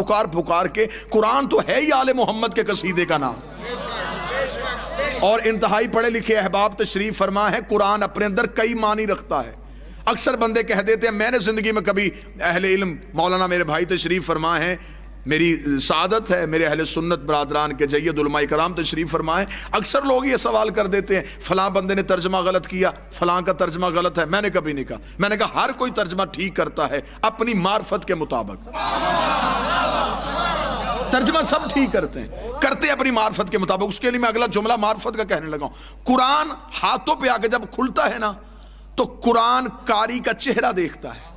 پکار پکار کے قرآن تو ہے ہی آل محمد کے قصیدے کا نام، اور انتہائی پڑھے لکھے احباب تشریف فرما ہے قرآن اپنے اندر کئی معنی رکھتا ہے۔ اکثر بندے کہہ دیتے ہیں میں نے زندگی میں کبھی اہل علم مولانا میرے بھائی تشریف فرما ہے، میری سعادت ہے میرے اہل سنت برادران کے جید علماء کرام تشریف فرمائے، اکثر لوگ یہ سوال کر دیتے ہیں فلاں بندے نے ترجمہ غلط کیا، فلاں کا ترجمہ غلط ہے۔ میں نے کبھی نہیں کہا، میں نے کہا ہر کوئی ترجمہ ٹھیک کرتا ہے اپنی معرفت کے مطابق، ترجمہ سب ٹھیک کرتے ہیں اپنی معرفت کے مطابق۔ اس کے لیے میں اگلا جملہ معرفت کا کہنے لگا ہوں۔ قرآن ہاتھوں پہ آ کے جب کھلتا ہے نا تو قرآن قاری کا چہرہ دیکھتا ہے،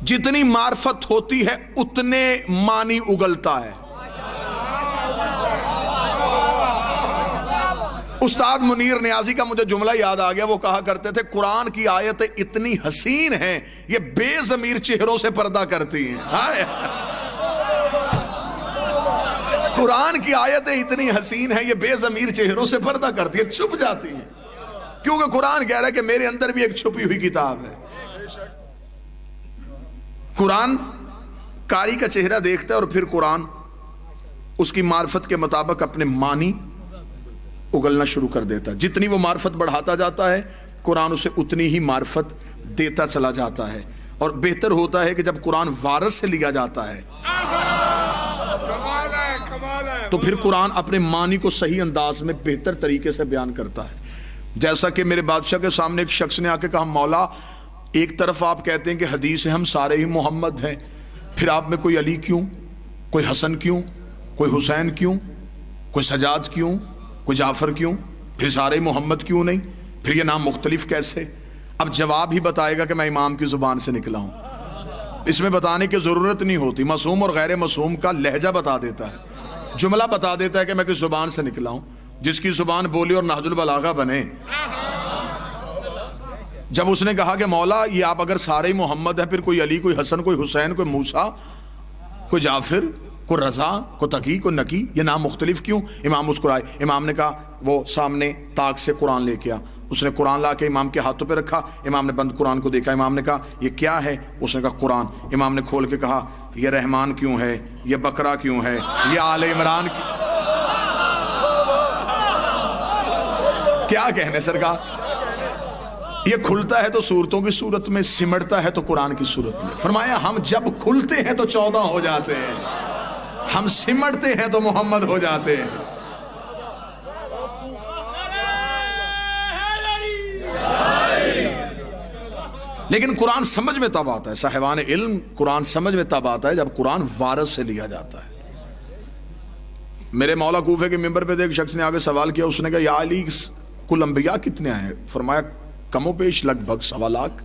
جتنی معرفت ہوتی ہے اتنے معنی اگلتا ہے۔ استاد منیر نیازی کا مجھے جملہ یاد آ گیا، وہ کہا کرتے تھے قرآن کی آیتیں اتنی حسین ہیں یہ بے ضمیر چہروں سے پردہ کرتی ہیں۔ قرآن کی آیتیں اتنی حسین ہیں یہ بے ضمیر چہروں سے پردہ کرتی ہیں، چھپ جاتی ہیں، کیونکہ قرآن کہہ رہا ہے کہ میرے اندر بھی ایک چھپی ہوئی کتاب ہے۔ قرآن قاری کا چہرہ دیکھتا ہے اور پھر قرآن اس کی معرفت کے مطابق اپنے معنی اگلنا شروع کر دیتا ہے۔ جتنی وہ معرفت بڑھاتا جاتا ہے قرآن اسے اتنی ہی معرفت دیتا چلا جاتا ہے، اور بہتر ہوتا ہے کہ جب قرآن وارث سے لیا جاتا ہے تو پھر قرآن اپنے معنی کو صحیح انداز میں بہتر طریقے سے بیان کرتا ہے۔ جیسا کہ میرے بادشاہ کے سامنے ایک شخص نے آ کے کہا مولا ایک طرف آپ کہتے ہیں کہ حدیث ہے ہم سارے ہی محمد ہیں، پھر آپ میں کوئی علی کیوں، کوئی حسن کیوں، کوئی حسین کیوں، کوئی سجاد کیوں، کوئی جعفر کیوں، پھر سارے محمد کیوں نہیں، پھر یہ نام مختلف کیسے؟ اب جواب ہی بتائے گا کہ میں امام کی زبان سے نکلا ہوں، اس میں بتانے کی ضرورت نہیں ہوتی، معصوم اور غیر معصوم کا لہجہ بتا دیتا ہے، جملہ بتا دیتا ہے کہ میں کس زبان سے نکلا ہوں، جس کی زبان بولی اور نہج البلاغہ بنے۔ جب اس نے کہا کہ مولا یہ آپ اگر سارے ہی محمد ہیں پھر کوئی علی، کوئی حسن، کوئی حسین، کوئی موسیٰ، کوئی جعفر، کوئی رضا، کوئی تقی، کوئی نقی، یہ نام مختلف کیوں؟ امام مسکرائے، امام نے کہا وہ سامنے طاق سے قرآن لے کے آ، اس نے قرآن لا کے امام کے ہاتھوں پہ رکھا، امام نے بند قرآن کو دیکھا، امام نے کہا یہ کیا ہے؟ اس نے کہا قرآن۔ امام نے کھول کے کہا یہ رحمان کیوں ہے، یہ بقرہ کیوں ہے، یہ آل عمران کیا کہنے سرکار؟ یہ کھلتا ہے تو صورتوں کی صورت میں، سمڑتا ہے تو قرآن کی صورت میں۔ فرمایا ہم جب کھلتے ہیں تو 14 ہو جاتے ہیں، ہم سمڑتے ہیں تو محمد ہو جاتے ہیں۔ لیکن قرآن سمجھ میں تب آتا ہے، صاحبان علم قرآن سمجھ میں تب آتا ہے جب قرآن وارث سے لیا جاتا ہے۔ میرے مولا کوفے کے ممبر پہ ایک شخص نے آگے سوال کیا، اس نے کہا یا علی کل انبیاء کتنے ہیں؟ فرمایا کم و بیش لگ بھگ 1.25 لاکھ۔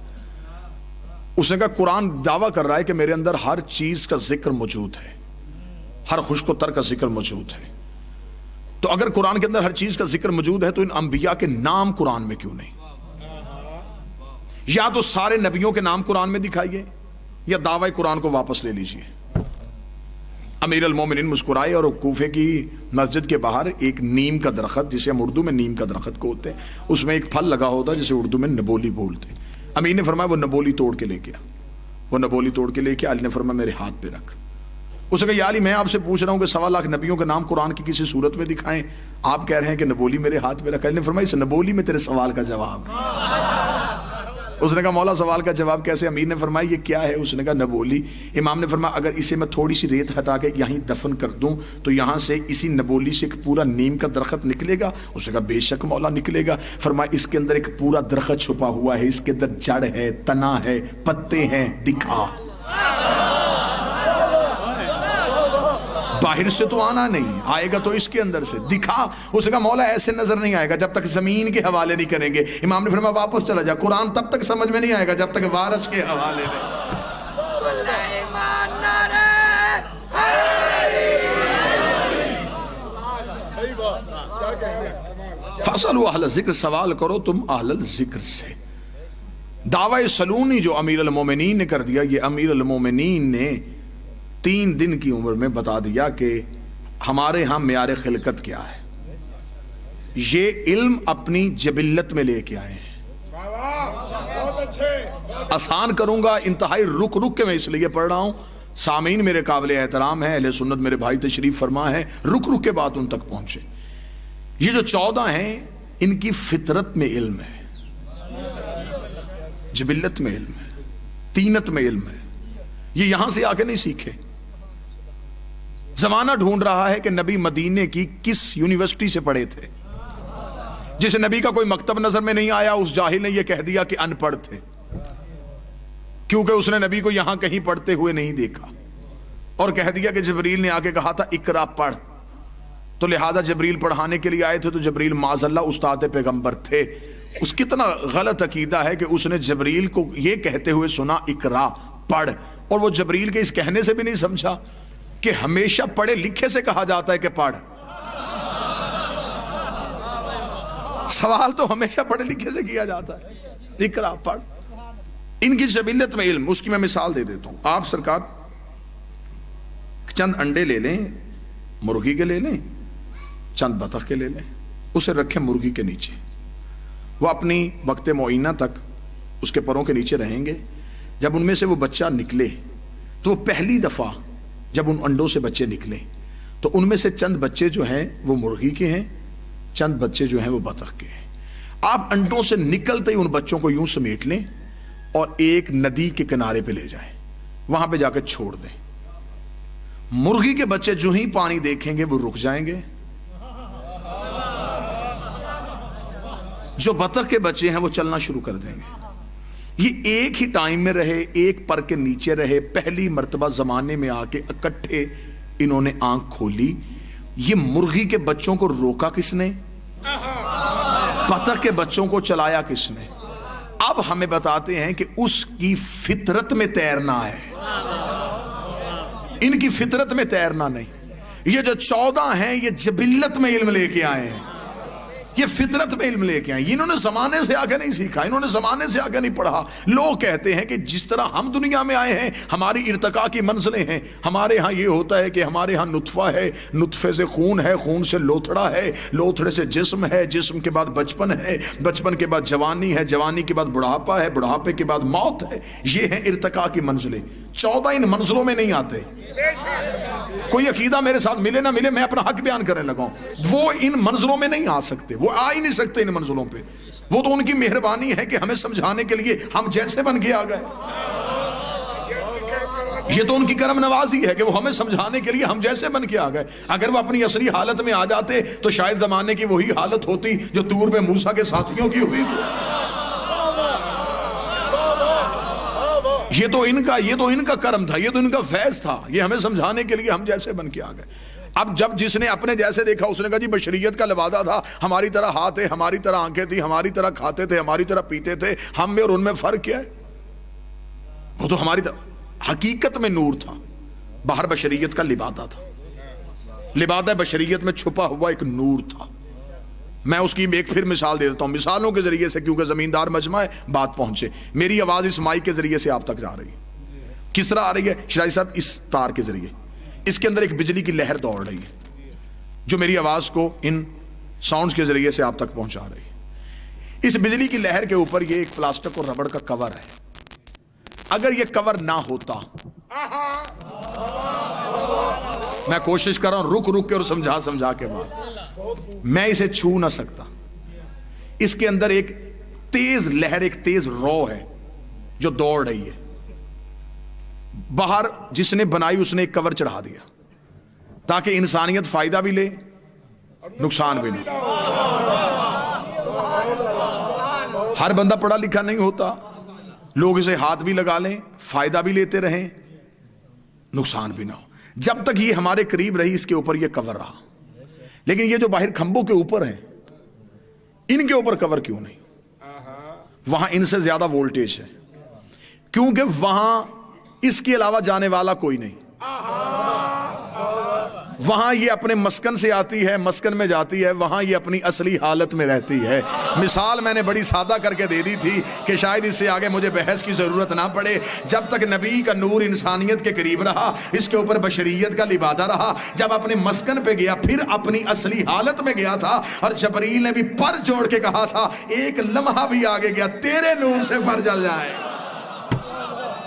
اس نے کہا قرآن دعویٰ کر رہا ہے کہ میرے اندر ہر چیز کا ذکر موجود ہے، ہر خشک و تر کا ذکر موجود ہے، تو اگر قرآن کے اندر ہر چیز کا ذکر موجود ہے تو ان انبیاء کے نام قرآن میں کیوں نہیں؟ یا تو سارے نبیوں کے نام قرآن میں دکھائیے یا دعوی قرآن کو واپس لے لیجئے۔ امیر المومنین مسکرائے اور کوفے کی مسجد کے باہر ایک نیم کا درخت، جسے ہم اردو میں نیم کا درخت کہتے ہیں، اس میں ایک پھل لگا ہوتا ہے جسے اردو میں نبولی بولتے ہیں۔ امیر نے فرمایا وہ نبولی توڑ کے لے گیا، وہ نبولی توڑ کے لے کے علی نے فرمایا میرے ہاتھ پہ رکھ۔ اس نے کہا یا علی میں آپ سے پوچھ رہا ہوں کہ 1.25 لاکھ نبیوں کے نام قرآن کی کسی صورت میں دکھائیں، آپ کہہ رہے ہیں کہ نبولی میرے ہاتھ پہ رکھا۔ علی نے فرمایا اس نبولی میں تیرے سوال کا جواب ہے۔ اس نے کہا مولا سوال کا جواب کیسے؟ امیر نے فرمایا یہ کیا ہے؟ اس نے کہا نبولی۔ امام نے فرمایا اگر اسے میں تھوڑی سی ریت ہٹا کے یہیں دفن کر دوں تو یہاں سے اسی نبولی سے ایک پورا نیم کا درخت نکلے گا؟ اس نے کہا بے شک مولا نکلے گا۔ فرمایا اس کے اندر ایک پورا درخت چھپا ہوا ہے، اس کے اندر جڑ ہے، تنا ہے، پتے ہیں، دکھا۔ باہر سے تو آنا نہیں، آئے گا تو اس کے اندر سے، دکھا۔ اس نے کہا مولا ایسے نظر نہیں آئے گا جب تک زمین کے حوالے نہیں کریں گے۔ امام نے فرمایا واپس چلا جا، قرآن تب تک سمجھ میں نہیں آئے گا جب تک وارث کے حوالے نہیں۔ فَاسْأَلُوا أَهْلَ الذِّكْرِ، سوال کرو تم اہل الذکر سے۔ دعوی سلونی جو امیر المومنین نے کر دیا، یہ امیر المومنین نے 3 دن کی عمر میں بتا دیا کہ ہمارے ہاں معیار خلقت کیا ہے۔ یہ علم اپنی جبلت میں لے کے آئے ہیں، آسان کروں گا، انتہائی رک رک کے میں اس لیے پڑھ رہا ہوں، سامعین میرے قابل احترام ہے، اہل سنت میرے بھائی تشریف فرما ہے، رک رک کے بات ان تک پہنچے۔ یہ جو 14 ہیں ان کی فطرت میں علم ہے، جبلت میں علم ہے، طینت میں علم ہے، یہ یہاں سے آ کے نہیں سیکھے۔ زمانہ ڈھونڈ رہا ہے کہ نبی مدینے کی کس یونیورسٹی سے پڑھے تھے۔ جس نبی کا کوئی مکتب نظر میں نہیں آیا اس جاہل نے یہ کہہ دیا کہ ان پڑھ تھے، کیونکہ اس نے نبی کو یہاں کہیں پڑھتے ہوئے نہیں دیکھا، اور کہہ دیا کہ جبریل نے آ کے کہا تھا اقرا پڑھ، تو لہذا جبریل پڑھانے کے لیے آئے تھے، تو جبریل معاذ اللہ استاد پیغمبر تھے۔ اس کتنا غلط عقیدہ ہے کہ اس نے جبریل کو یہ کہتے ہوئے سنا اقرا پڑھ، اور وہ جبریل کے اس کہنے سے بھی نہیں سمجھا کہ ہمیشہ پڑھے لکھے سے کہا جاتا ہے کہ پڑھ۔ سوال تو ہمیشہ پڑھے لکھے سے کیا جاتا ہے، اقرا پڑھ۔ ان کی جبلت میں علم، اس کی میں مثال دے دیتا ہوں۔ آپ سرکار چند انڈے لے لیں، مرغی کے لے لیں، چند بطخ کے لے لیں، اسے رکھیں مرغی کے نیچے، وہ اپنی وقت معینہ تک اس کے پروں کے نیچے رہیں گے۔ جب ان میں سے وہ بچہ نکلے تو وہ پہلی دفعہ جب ان انڈوں سے بچے نکلے تو ان میں سے چند بچے جو ہیں وہ مرغی کے ہیں، چند بچے جو ہیں وہ بطخ کے ہیں۔ آپ انڈوں سے نکلتے ہی ان بچوں کو یوں سمیٹ لیں اور ایک ندی کے کنارے پہ لے جائیں، وہاں پہ جا کے چھوڑ دیں۔ مرغی کے بچے جو ہی پانی دیکھیں گے وہ رک جائیں گے، جو بطخ کے بچے ہیں وہ چلنا شروع کر دیں گے۔ یہ ایک ہی ٹائم میں رہے، ایک پر کے نیچے رہے، پہلی مرتبہ زمانے میں آ کے اکٹھے انہوں نے آنکھ کھولی۔ یہ مرغی کے بچوں کو روکا کس نے؟ بطخ کے بچوں کو چلایا کس نے؟ اب ہمیں بتاتے ہیں کہ اس کی فطرت میں تیرنا ہے، ان کی فطرت میں تیرنا نہیں۔ یہ جو 14 ہیں یہ جبلت میں علم لے کے آئے ہیں، یہ فطرت میں علم لے کے آئے، انہوں نے زمانے سے آگے نہیں سیکھا، انہوں نے زمانے سے آگے نہیں پڑھا۔ لوگ کہتے ہیں کہ جس طرح ہم دنیا میں آئے ہیں ہماری ارتقاء کی منزلیں ہیں، ہمارے ہاں یہ ہوتا ہے کہ ہمارے ہاں نطفہ ہے، نطفے سے خون ہے، خون سے لوتھڑا ہے، لوتھڑے سے جسم ہے، جسم کے بعد بچپن ہے، بچپن کے بعد جوانی ہے، جوانی کے بعد بڑھاپا ہے، بڑھاپے کے بعد موت ہے۔ یہ ہیں ارتقاء کی منزلیں۔ 14 ان منزلوں میں نہیں آتے۔ کوئی عقیدہ میرے ساتھ ملے نہ ملے، میں اپنا حق بیان کرنے لگا ہوں، وہ ان منزلوں میں نہیں آ سکتے، وہ آ ہی نہیں سکتے ان منزلوں پہ۔ وہ تو ان کی مہربانی ہے کہ ہمیں سمجھانے کے لیے ہم جیسے بن کے آ گئے، یہ تو ان کی کرم نوازی ہے کہ وہ ہمیں سمجھانے کے لیے ہم جیسے بن کے آ گئے۔ اگر وہ اپنی اصلی حالت میں آ جاتے تو شاید زمانے کی وہی حالت ہوتی جو طور پہ موسیٰ کے ساتھیوں کی ہوئی تھی۔ یہ تو ان کا کرم تھا، یہ تو ان کا فیض تھا، یہ ہمیں سمجھانے کے لیے ہم جیسے بن کے آ گئے۔ اب جب جس نے اپنے جیسے دیکھا اس نے کہا جی بشریت کا لبادہ تھا، ہماری طرح ہاتھ ہے، ہماری طرح آنکھیں تھی، ہماری طرح کھاتے تھے، ہماری طرح پیتے تھے، ہم میں اور ان میں فرق کیا ہے؟ وہ تو ہماری طرح حقیقت میں نور تھا، باہر بشریت کا لبادہ تھا، لبادہ بشریت میں چھپا ہوا ایک نور تھا۔ میں اس کی ایک پھر مثال دے دیتا ہوں، مثالوں کے ذریعے سے، کیونکہ زمیندار مجمع ہے بات پہنچے۔ میری آواز اس مائک کے ذریعے سے آپ تک جا رہی ہے، کس طرح آ رہی ہے شرائی صاحب؟ اس تار کے ذریعے، اس کے اندر ایک بجلی کی لہر دوڑ رہی ہے جو میری آواز کو ان ساؤنڈز کے ذریعے سے آپ تک پہنچا رہی ہے۔ اس بجلی کی لہر کے اوپر یہ ایک پلاسٹک اور ربڑ کا کور ہے، اگر یہ کور نہ ہوتا، میں کوشش کر رہا ہوں رک رک کے اور سمجھا کے بعد، میں اسے چھو نہ سکتا۔ اس کے اندر ایک تیز لہر، ایک تیز رو ہے جو دوڑ رہی ہے۔ باہر جس نے بنائی اس نے ایک کور چڑھا دیا تاکہ انسانیت فائدہ بھی لے نقصان بھی لے۔ ہر بندہ پڑھا لکھا نہیں ہوتا، لوگ اسے ہاتھ بھی لگا لیں، فائدہ بھی لیتے رہیں، نقصان بھی نہ ہو۔ جب تک یہ ہمارے قریب رہی اس کے اوپر یہ کور رہا، لیکن یہ جو باہر کھمبوں کے اوپر ہیں ان کے اوپر کور کیوں نہیں؟ وہاں ان سے زیادہ وولٹیج ہے، کیونکہ وہاں اس کے علاوہ جانے والا کوئی نہیں۔ وہاں یہ اپنے مسکن سے آتی ہے، مسکن میں جاتی ہے، وہاں یہ اپنی اصلی حالت میں رہتی ہے۔ مثال میں نے بڑی سادہ کر کے دے دی تھی کہ شاید اس سے آگے مجھے بحث کی ضرورت نہ پڑے۔ جب تک نبی کا نور انسانیت کے قریب رہا، اس کے اوپر بشریت کا لبادہ رہا، جب اپنے مسکن پہ گیا پھر اپنی اصلی حالت میں گیا تھا، اور جبریل نے بھی پر جوڑ کے کہا تھا ایک لمحہ بھی آگے گیا تیرے نور سے پر جل جائے۔